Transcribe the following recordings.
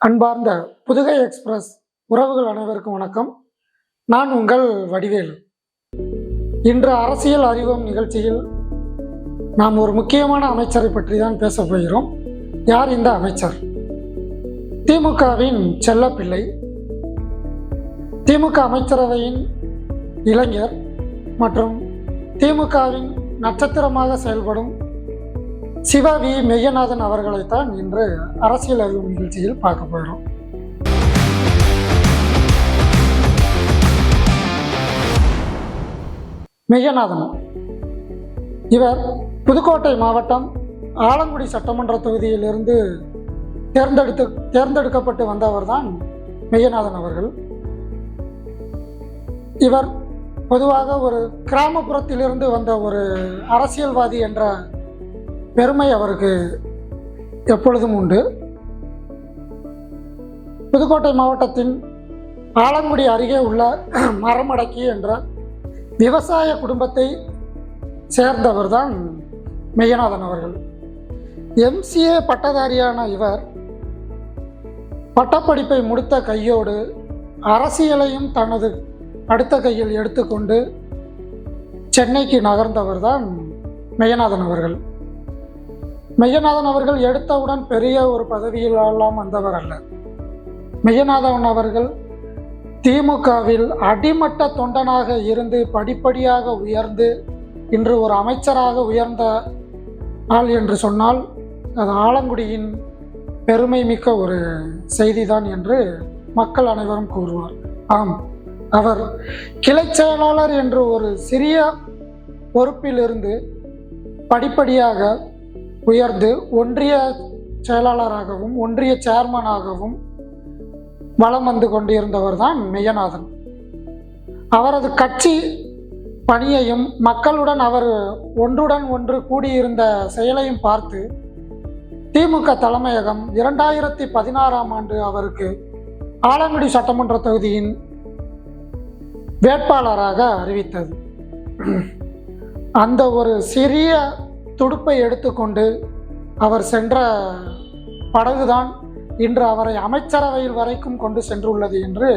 அன்பார்ந்த புதுகை எக்ஸ்பிரஸ் உறவுகள் அனைவருக்கும் வணக்கம். நான் உங்கள் வடிவேலு. இன்று அரசியல் அறிவோம் நிகழ்ச்சியில் நாம் ஒரு முக்கியமான அமைச்சரை பற்றி தான் பேசப் போகிறோம். யார் இந்த அமைச்சர்? திமுகவின் செல்லப்பிள்ளை, திமுக அமைச்சரவையின் இளைஞர் மற்றும் திமுகவின் நட்சத்திரமாக செயல்படும் சிவா வி மெய்யநாதன் அவர்களைத்தான் இன்று அரசியல் அறிவு நிகழ்ச்சியில் பார்க்க போகிறோம். மெய்யநாதன் இவர் புதுக்கோட்டை மாவட்டம் ஆலங்குடி சட்டமன்ற தொகுதியிலிருந்து தேர்ந்தெடுக்கப்பட்டு வந்தவர் தான் மெய்யநாதன் அவர்கள். இவர் பொதுவாக ஒரு கிராமப்புறத்திலிருந்து வந்த ஒரு அரசியல்வாதி என்ற பெருமை அவருக்கு எப்பொழுதும் உண்டு. புதுக்கோட்டை மாவட்டத்தின் ஆலங்குடி அருகே உள்ள மரமடக்கி என்ற விவசாய குடும்பத்தை சேர்ந்தவர் தான் மெய்யநாதன் அவர்கள். MCA பட்டதாரியான இவர் பட்டப்படிப்பை முடித்த கையோடு அரசியலையும் தனது அடுத்த கையில் எடுத்துக்கொண்டு சென்னைக்கு நகர்ந்தவர் தான் மெய்யநாதன் அவர்கள். மெய்யநாதன் அவர்கள் எடுத்தவுடன் பெரிய ஒரு பதவியில் எல்லாம் வந்தவர் அல்ல. மெய்யநாதன் அவர்கள் திமுகவில் அடிமட்ட தொண்டனாக இருந்து படிப்படியாக உயர்ந்து இன்று ஒரு அமைச்சராக உயர்ந்த ஆள் என்று சொன்னால் அது ஆலங்குடியின் பெருமை மிக்க ஒரு செய்திதான் என்று மக்கள் அனைவரும் கூறுவார். ஆம், அவர் கிளை செயலாளர் என்று ஒரு சிறிய பொறுப்பிலிருந்து படிப்படியாக உயர்ந்து ஒன்றிய செயலாளராகவும் ஒன்றிய சேர்மனாகவும் வலம் வந்து கொண்டிருந்தவர் தான் மெய்யநாதன். அவரது கட்சி பணியையும் மக்களுடன் அவர் ஒன்றுடன் ஒன்று கூடியிருந்த செயலையும் பார்த்து திமுக தலைமையகம் 2016ஆம் ஆண்டு அவருக்கு ஆலங்குடி சட்டமன்ற தொகுதியின் வேட்பாளராக அறிவித்தது. அந்த ஒரு சிறிய துடுப்பை எடுத்துக்கொண்டு அவர் சென்ற படகுதான் இன்று அவரை அமைச்சரவையில் வரைக்கும் கொண்டு சென்றுள்ளது என்று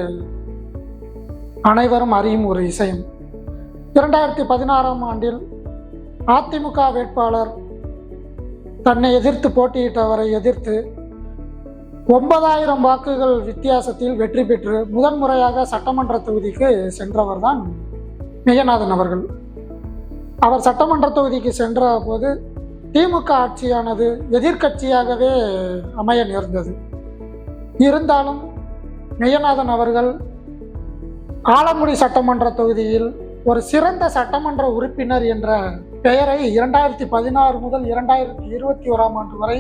அனைவரும் அறியும் ஒரு விஷயம். 2016ஆம் ஆண்டில் அதிமுக வேட்பாளர் தன்னை எதிர்த்து போட்டியிட்டவரை எதிர்த்து 9000 வாக்குகள் வித்தியாசத்தில் வெற்றி பெற்று முதன்முறையாக சட்டமன்ற தொகுதிக்கு சென்றவர் தான் மெய்யநாதன் அவர்கள். அவர் சட்டமன்ற தொகுதிக்கு சென்ற போது திமுக ஆட்சியானது எதிர்க்கட்சியாகவே அமைய நேர்ந்தது. இருந்தாலும் மெய்யநாதன் அவர்கள் ஆலங்குடி சட்டமன்ற தொகுதியில் ஒரு சிறந்த சட்டமன்ற உறுப்பினர் என்ற பெயரை 2016 முதல் 2021ஆம் ஆண்டு வரை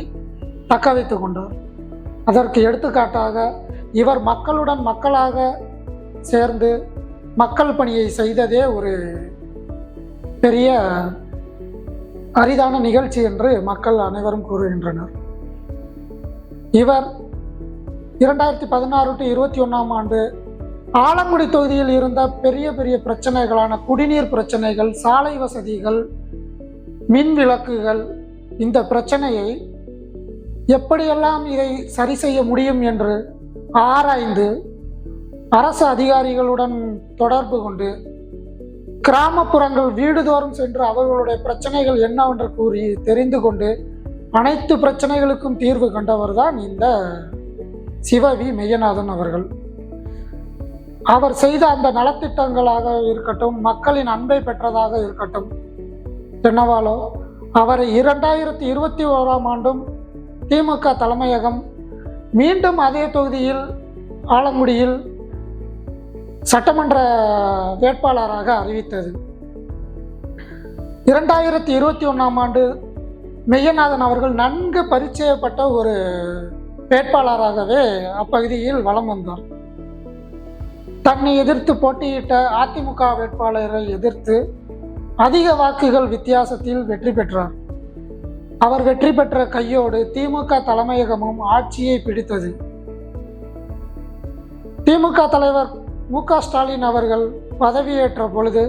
தக்க வைத்துக் கொண்டார். அதற்கு எடுத்துக்காட்டாக இவர் மக்களுடன் மக்களாக சேர்ந்து மக்கள் பணியை செய்ததே ஒரு பெரிய அரிதான நிகழ்ச்சி என்று மக்கள் அனைவரும் கூறுகின்றனர். இவர் 2016 to 2021ஆம் ஆண்டு ஆலங்குடி தொகுதியில் இருந்த பெரிய பெரிய பிரச்சனைகளான குடிநீர் பிரச்சனைகள், சாலை வசதிகள், மின் விளக்குகள், இந்த பிரச்சனையை எப்படியெல்லாம் இதை சரி செய்ய முடியும் என்று ஆராய்ந்து அரசு அதிகாரிகளுடன் தொடர்பு கொண்டு கிராமப்புறங்கள் வீடுதோறும் சென்று அவர்களுடைய பிரச்சனைகள் என்னவென்று கூறி தெரிந்து கொண்டு அனைத்து பிரச்சனைகளுக்கும் தீர்வு கண்டவர் தான் இந்த சிவா வி மெய்யநாதன் அவர்கள். அவர் செய்த அந்த நலத்திட்டங்களாக இருக்கட்டும், மக்களின் அன்பை பெற்றதாக இருக்கட்டும், என்னவாலோ அவரை 2021ஆம் ஆண்டும் திமுக தலைமையகம் மீண்டும் அதே தொகுதியில் ஆலங்குடியில் சட்டமன்ற வேட்பாளராக அறிவித்தது. 2021ஆம் ஆண்டு மெய்யநாதன் அவர்கள் நன்கு பரிச்சயப்பட்ட ஒரு வேட்பாளராகவே அப்பகுதியில் வலம் வந்தார். தன்னை எதிர்த்து போட்டியிட்ட அதிமுக வேட்பாளரை எதிர்த்து அதிக வாக்குகள் வித்தியாசத்தில் வெற்றி பெற்றார். அவர் வெற்றி பெற்ற கையோடு திமுக தலைமையகமும் ஆட்சியை பிடித்தது. திமுக தலைவர் மு.க. ஸ்டாலின் அவர்கள் பதவியேற்ற பொழுது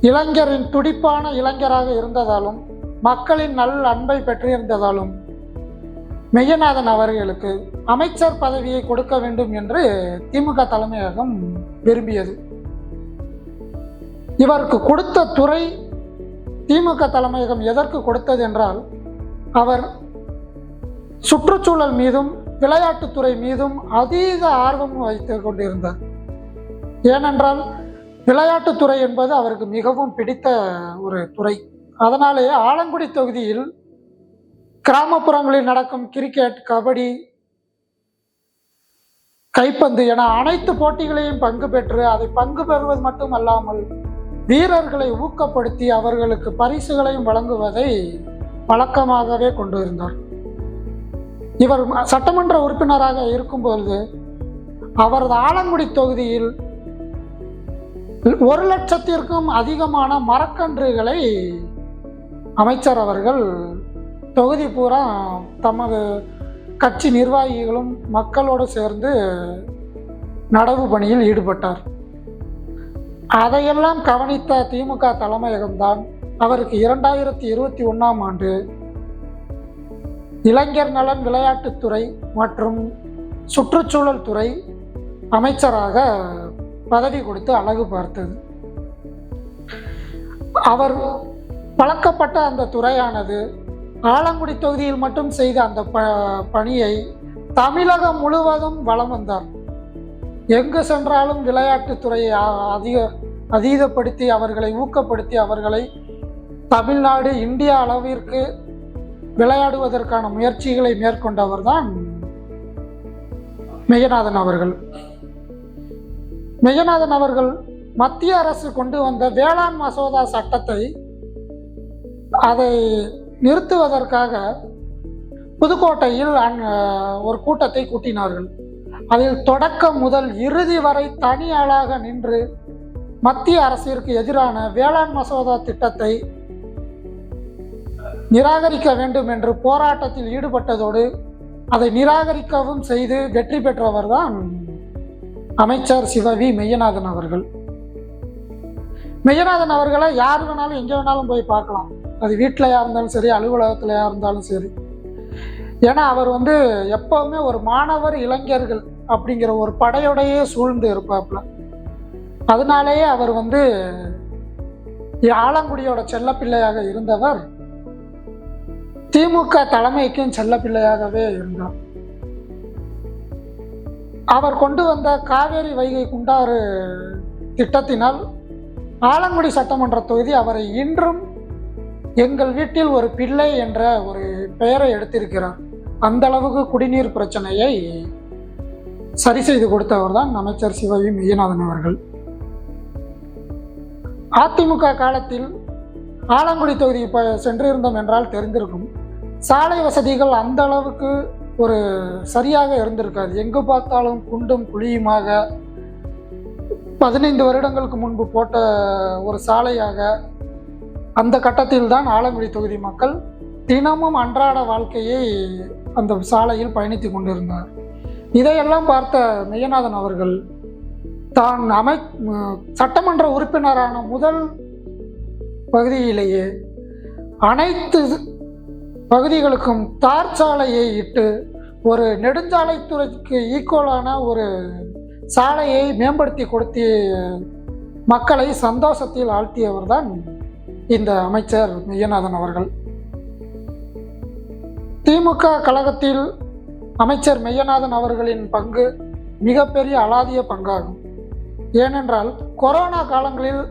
இளைஞரின் துடிப்பான இளைஞராக இருந்ததாலும் மக்களின் நல் அன்பை பெற்றிருந்ததாலும் மெய்யநாதன் அவர்களுக்கு அமைச்சர் பதவியை கொடுக்க வேண்டும் என்று திமுக தலைமையகம் விரும்பியது. இவருக்கு கொடுத்த துறை திமுக தலைமையகம் எதற்கு கொடுத்தது என்றால், அவர் சுற்றுச்சூழல் மீதும் விளையாட்டுத்துறை மீதும் அதீத ஆர்வம் வைத்து கொண்டிருந்தார். ஏனென்றால் விளையாட்டுத்துறை என்பது அவருக்கு மிகவும் பிடித்த ஒரு துறை. அதனாலேயே ஆலங்குடி தொகுதியில் கிராமப்புறங்களில் நடக்கும் கிரிக்கெட், கபடி, கைப்பந்து என அனைத்து போட்டிகளையும் பங்கு பெற்று அதை பங்கு பெறுவது மட்டுமல்லாமல் வீரர்களை ஊக்கப்படுத்தி அவர்களுக்கு பரிசுகளையும் வழங்குவதை வழக்கமாகவே கொண்டு இருந்தார். இவர் சட்டமன்ற உறுப்பினராக இருக்கும்பொழுது அவரது ஆலங்குடி தொகுதியில் 1,00,000க்கும் அதிகமான மரக்கன்றுகளை அமைச்சர் அவர்கள் தொகுதி பூரா தமது கட்சி நிர்வாகிகளும் மக்களோடு சேர்ந்து நடவு பணியில் ஈடுபட்டார். அதையெல்லாம் கவனித்த திமுக தலைமையகம்தான் அவருக்கு 2021ஆம் ஆண்டு இளைஞர் நலன், விளையாட்டுத்துறை மற்றும் சுற்றுச்சூழல் துறை அமைச்சராக பதவி கொடுத்து அழகு பார்த்தது. அவர் பழக்கப்பட்ட அந்த துறையானது ஆலங்குடி தொகுதியில் மட்டும் செய்த அந்த பணியை தமிழகம் முழுவதும் வலம் வந்தார். எங்கு சென்றாலும் விளையாட்டுத்துறையை அதீதப்படுத்தி அவர்களை ஊக்கப்படுத்தி அவர்களை தமிழ்நாடு, இந்தியா அளவிற்கு விளையாடுவதற்கான முயற்சிகளை மேற்கொண்டவர் தான் மெய்யநாதன் அவர்கள். மெய்யநாதன் அவர்கள் மத்திய அரசு கொண்டு வந்த வேளாண் மசோதா சட்டத்தை அதை நிறுத்துவதற்காக புதுக்கோட்டையில் ஒரு கூட்டத்தை கூட்டினார்கள். அதில் தொடக்கம் முதல் இறுதி வரை தனி ஆளாக நின்று மத்திய அரசிற்கு எதிரான வேளாண் மசோதா திட்டத்தை நிராகரிக்க வேண்டும் என்று போராட்டத்தில் ஈடுபட்டதோடு அதை நிராகரிக்கவும் செய்து வெற்றி பெற்றவர் தான் அமைச்சர் சிவவி மெய்யநாதன் அவர்கள். மெய்யநாதன் அவர்களை யார் வேணாலும் எங்கே வேணாலும் போய் பார்க்கலாம். அது வீட்டிலையா இருந்தாலும் சரி, அலுவலகத்திலையா இருந்தாலும் சரி. ஏன்னா அவர் எப்பவுமே ஒரு மாணவர், இளைஞர்கள் அப்படிங்கிற ஒரு படையோடையே சூழ்ந்து இருப்பாப்புல. அதனாலேயே அவர் ஆலங்குடியோட செல்லப்பிள்ளையாக இருந்தவர் திமுக தலைமைக்கும் செல்லப்பிள்ளையாகவே இருந்தார். அவர் கொண்டு வந்த காவேரி வைகை குண்டாறு திட்டத்தினால் ஆலங்குடி சட்டமன்ற தொகுதி அவரை இன்றும் எங்கள் வீட்டில் ஒரு பிள்ளை என்ற ஒரு பெயரை எடுத்திருக்கிறார். அந்த அளவுக்கு குடிநீர் பிரச்சனையை சரி செய்து கொடுத்தவர் தான் அமைச்சர் சிவவி மெய்யநாதன் அவர்கள். அதிமுக காலத்தில் ஆலங்குடி தொகுதி சென்றிருந்தோம் என்றால் தெரிந்திருக்கும். சாலை வசதிகள் அந்த அளவுக்கு ஒரு சரியாக இருந்திருக்காது. எங்கு பார்த்தாலும் குண்டும் குழியுமாக 15 வருடங்களுக்கு முன்பு போட்ட ஒரு சாலையாக அந்த கட்டத்தில் தான் ஆலங்குடி தொகுதி மக்கள் தினமும் அன்றாட வாழ்க்கையை அந்த சாலையில் பயணித்து கொண்டிருந்தார். இதையெல்லாம் பார்த்த மெய்யநாதன் அவர்கள் தான் சட்டமன்ற உறுப்பினரான முதல் பகுதியிலேயே அனைத்து பகுதிகளுக்கும் தார் சாலையை இட்டு ஒரு நெடுஞ்சாலைத்துறைக்கு ஈக்குவலான ஒரு சாலையை மேம்படுத்தி கொடுத்து மக்களை சந்தோஷத்தில் ஆழ்த்தியவர் தான் இந்த அமைச்சர் மெய்யநாதன் அவர்கள். திமுக கழகத்தில் அமைச்சர் மெய்யநாதன் அவர்களின் பங்கு மிகப்பெரிய அலாதிய பங்காகும். ஏனென்றால் கொரோனா காலங்களில்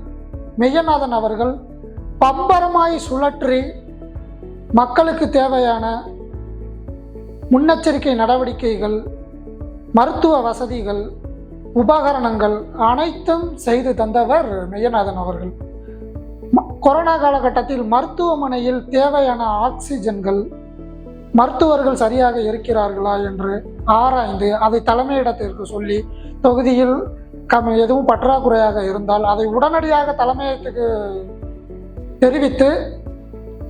மெய்யநாதன் அவர்கள் பம்பரமாய் சுழற்றி மக்களுக்கு தேவையான முன்னெச்சரிக்கை நடவடிக்கைகள், மருத்துவ வசதிகள், உபகரணங்கள் அனைத்தும் செய்து தந்தவர் மெய்யநாதன் அவர்கள். கொரோனா காலகட்டத்தில் மருத்துவமனையில் தேவையான ஆக்சிஜன்கள், மருத்துவர்கள் சரியாக இருக்கிறார்களா என்று ஆராய்ந்து அதை தலைமையிடத்திற்கு சொல்லி தொகுதியில் எதுவும் பற்றாக்குறையாக இருந்தால் அதை உடனடியாக தலைமையகத்துக்கு தெரிவித்து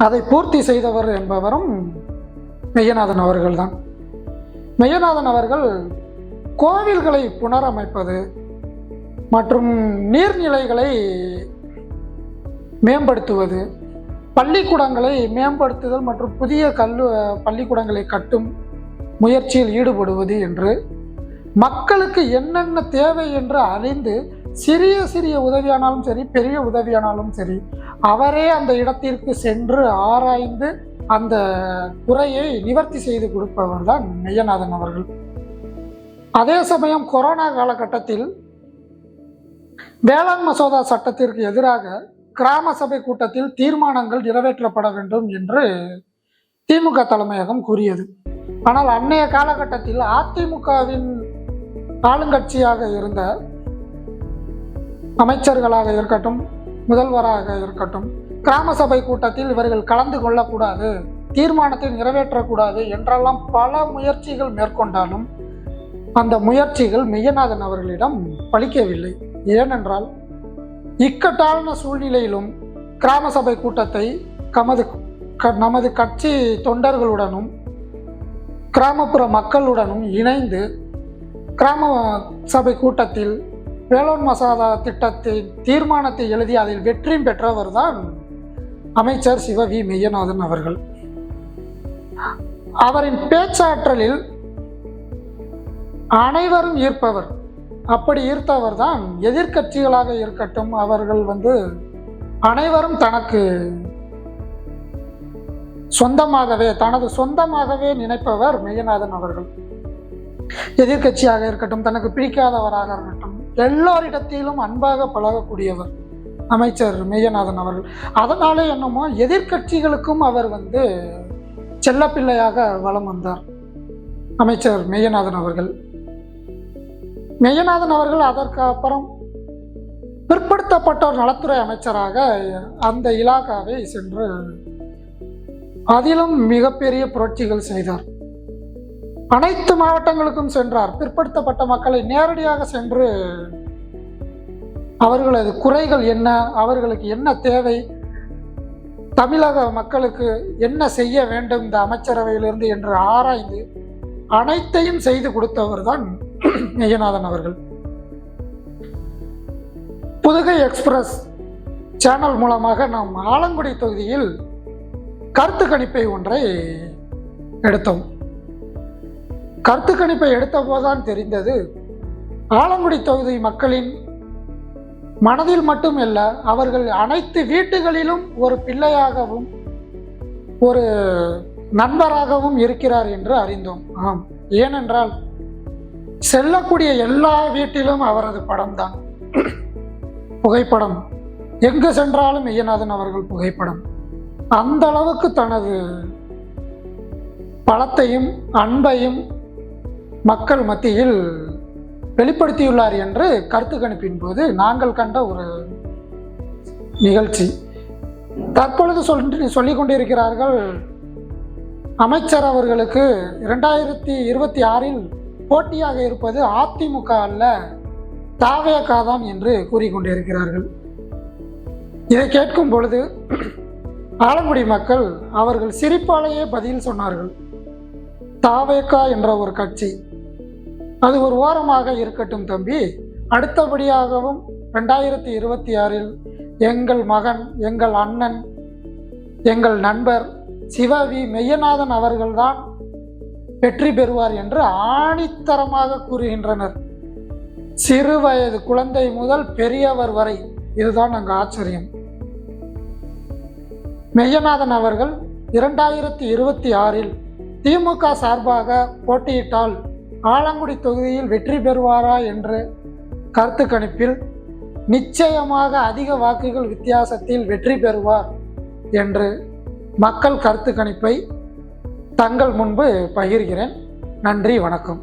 அதை பூர்த்தி செய்தவர் என்பவரும் மெய்யநாதன் அவர்கள்தான். மெய்யநாதன் அவர்கள் கோவில்களை புனரமைப்பது மற்றும் நீர்நிலைகளை மேம்படுத்துவது, பள்ளிக்கூடங்களை மேம்படுத்துதல் மற்றும் புதிய பள்ளிக்கூடங்களை கட்டும் முயற்சியில் ஈடுபடுவது என்று மக்களுக்கு என்னென்ன தேவை என்று அறிந்து சிறிய சிறிய உதவியானாலும் சரி, பெரிய உதவியானாலும் சரி, அவரே அந்த இடத்திற்கு சென்று ஆராய்ந்து அந்த குறையை நிவர்த்தி செய்து கொடுப்பவர் தான் மெய்யநாதன் அவர்கள். அதே சமயம் கொரோனா காலகட்டத்தில் வேளாண் மசோதா சட்டத்திற்கு எதிராக கிராம சபை கூட்டத்தில் தீர்மானங்கள் நிறைவேற்றப்பட வேண்டும் என்று திமுக தலைமையகம் கூறியது. ஆனால் அன்னைய காலகட்டத்தில் அதிமுகவின் ஆளுங்கட்சியாக இருந்த அமைச்சர்களாக இருக்கட்டும், முதல்வராக இருக்கட்டும், கிராம சபை கூட்டத்தில் இவர்கள் கலந்து கொள்ளக்கூடாது, தீர்மானத்தை நிறைவேற்றக்கூடாது என்றெல்லாம் பல முயற்சிகள் மேற்கொண்டாலும் அந்த முயற்சிகள் மெய்யநாதன் அவர்களிடம் பலிக்கவில்லை. ஏனென்றால் இக்கட்டான சூழ்நிலையிலும் கிராம சபை கூட்டத்தை நமது கட்சி தொண்டர்களுடனும் கிராமப்புற மக்களுடனும் இணைந்து கிராம சபை கூட்டத்தில் வேளாண் மசோதா திட்டத்தை தீர்மானத்தை எழுதி அதில் வெற்றியும் பெற்றவர் தான் அமைச்சர் சிவ வி மெய்யநாதன் அவர்கள். அவரின் பேச்சாற்றலில் அனைவரும் ஈர்ப்பவர். அப்படி ஈர்த்தவர் தான் எதிர்கட்சிகளாக இருக்கட்டும், அவர்கள் அனைவரும் தனக்கு தனது சொந்தமாகவே நினைப்பவர் மெய்யநாதன் அவர்கள். எதிர்கட்சியாக இருக்கட்டும், தனக்கு பிடிக்காதவராக இருக்கட்டும், எல்லோரிடத்திலும் அன்பாக பழகக்கூடியவர் அமைச்சர் மெய்யநாதன் அவர்கள். அதனாலே என்னமோ எதிர்கட்சிகளுக்கும் அவர் செல்லப்பிள்ளையாக வலம் வந்தார் அமைச்சர் மெய்யநாதன் அவர்கள். மெய்யநாதன் அவர்கள் அதற்கு அப்புறம் பிற்படுத்தப்பட்டோர் நலத்துறை அமைச்சராக அந்த இலாகாவை சென்று அதிலும் மிகப்பெரிய புரட்சிகள் செய்தார். அனைத்து மாவட்டங்களுக்கும் சென்றார். பிற்படுத்தப்பட்ட மக்களை நேரடியாக சென்று அவர்களது குறைகள் என்ன, அவர்களுக்கு என்ன தேவை, தமிழக மக்களுக்கு என்ன செய்ய வேண்டும் இந்த அமைச்சரவையிலிருந்து என்று ஆராய்ந்து அனைத்தையும் செய்து கொடுத்தவர் தான் மெய்யநாதன் அவர்கள். புதுகை எக்ஸ்பிரஸ் சேனல் மூலமாக நாம் ஆலங்குடி தொகுதியில் கருத்து கணிப்பை ஒன்றை எடுத்தோம். கருத்து கணிப்பை எடுத்த போதுதான் தெரிந்தது, ஆலங்குடி தொகுதி மக்களின் மனதில் மட்டுமல்ல, அவர்கள் அனைத்து வீட்டுகளிலும் ஒரு பிள்ளையாகவும் ஒரு நண்பராகவும் இருக்கிறார் என்று அறிந்தோம். ஆம், ஏனென்றால் செல்லக்கூடிய எல்லா வீட்டிலும் அவரது படம் தான், புகைப்படம். எங்கு சென்றாலும் மெய்யநாதன் அவர்கள் புகைப்படம். அந்த அளவுக்கு தனது பலத்தையும் அன்பையும் மக்கள் மத்தியில் வெளிப்படுத்தியுள்ளார் என்று கருத்து கணிப்பின் போது நாங்கள் கண்ட ஒரு நிகழ்ச்சி. தற்பொழுது சொல்லிக் கொண்டிருக்கிறார்கள், அமைச்சர் அவர்களுக்கு 2026 போட்டியாக இருப்பது அதிமுக அல்ல, தாவேகா தான் என்று கூறிக்கொண்டிருக்கிறார்கள். இதை கேட்கும் பொழுது ஆலங்குடி மக்கள் அவர்கள் சிரிப்பாலேயே பதில் சொன்னார்கள். தாவேகா என்ற ஒரு கட்சி, அது ஒரு ஓரமாக இருக்கட்டும் தம்பி, அடுத்தபடியாகவும் 2026 எங்கள் மகன், எங்கள் அண்ணன், எங்கள் நண்பர் சிவ வி மெய்யநாதன் அவர்கள்தான் வெற்றி பெறுவார் என்று ஆணித்தரமாக கூறுகின்றனர். சிறு வயது குழந்தை முதல் பெரியவர் வரை. இதுதான் அங்கு ஆச்சரியம். மெய்யநாதன் அவர்கள் 2026 திமுக சார்பாக போட்டியிட்டால் ஆலங்குடி தொகுதியில் வெற்றி பெறுவாரா என்று கருத்து கணிப்பில் நிச்சயமாக அதிக வாக்குகள் வித்தியாசத்தில் வெற்றி பெறுவார் என்று மக்கள் கருத்து கணிப்பை தங்கள் முன்பு பகிர்கிறேன். நன்றி, வணக்கம்.